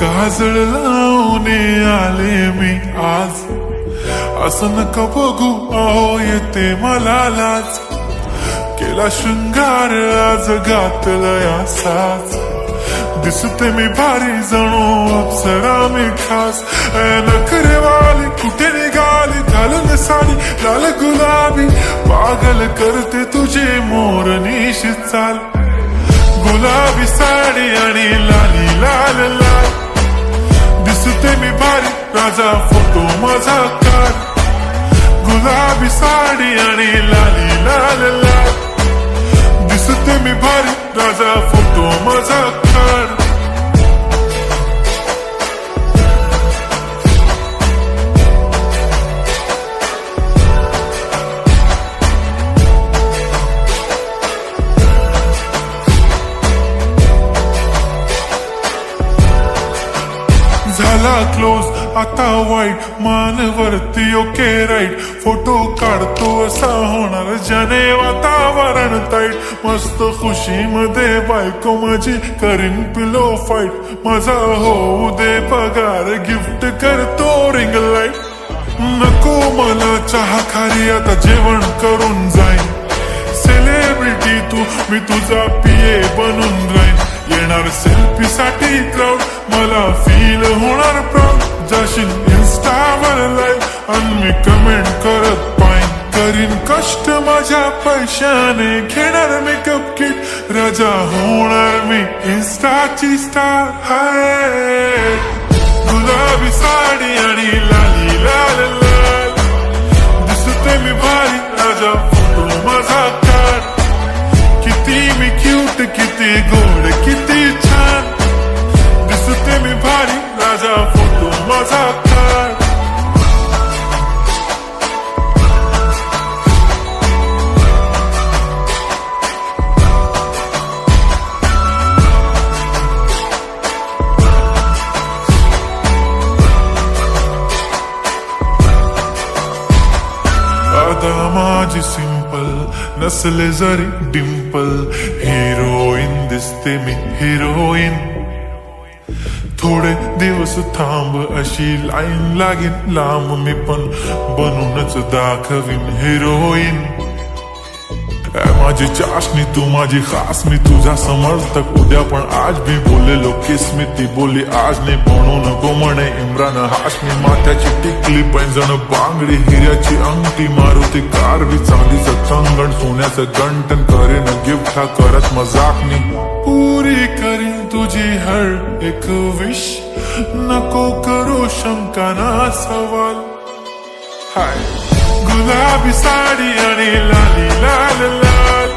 काजळ लावून आले मी आज, असं नका बघू अहो येते मला लाज. केला शृंगार आज घातला साज, दिसते मी भारी जणू अप्सरा मी खास. नखरेवाली कुठे निघाली घालून साडी लाल गुलाबी, पागल करते तुझे मोरनीशी चाल. गुलाबी साडी आणि लाली लाल लाल, दिसते मी भारी राजा फोटो माझा काढ. गुलाबी साडी आणि लाली लाल लाल, दिसते मी भारी राजा फोटो माझा काढ. झाला क्लोज आता वाईट, मानवरती ओके राईट. फोटो काढतो असा होणार ज्याने वातावरण ताईट. मस्त खुशी मध्ये बायको माझी करीन पिलो फाईट. माझा होऊ दे पगार गिफ्ट करतो रिंग लाईट. नको मला चहा खारी आता जेवण करून जाईन. सेलिब्रिटी तू मी तुझा पिये बनून राहीन. येणार सेल्फी साठी क्राऊड मला फील होणार प्राऊड. जाशील इन्स्टावर लाईव्ह आणि मी कमेंट करत पाईन. करीन कष्ट माझ्या पैशाने घेणार मेकअप किट. राजा होणार मी इन्स्टाची स्टार. हाय गुलाबी साडी आणि लाली लाल लाल, दिसते मी भारी राजा फोटो माझा काढ. किती मी क्यूट किती गोड किती छान, दिसते मी भारी राजा फोटो माझा काढ. आता माझी सिंपल नसले जरी डिंपल, हिरोईन दिसते मी हिरोईन. थोडे दिवस थांब अशी लाईन लागेल लांब, मी पण बनूनच दाखवीन हिरोईन. माझी चाशनी तू माझी खास, मी तुझा समर्थक उद्या पण आज भी बोलेलो किस मी. ती बोली आज नाही बनून नको म्हणे इम्रान हाशमी. माथ्याची टिकली पैंजण बांगडी हिऱ्याची अंगठी, मारुती कारवी चांदीचं कंगण सोन्याचं गंटन. करीन गिफ्ट हा करत मजाकनी, पुरी करीन तुझी हर एक विश. नको करू शंका ना सवाल. हाय गुलाबी साडी आणि लाली लाल लाल,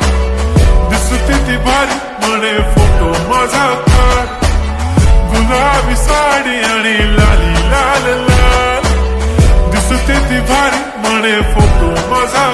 दिसते ती भारी म्हणे फोटो माझा काढ. गुलाबी साडी आणि लाली लाल लाल, दिसते ती भारी म्हणे फोटो माझा.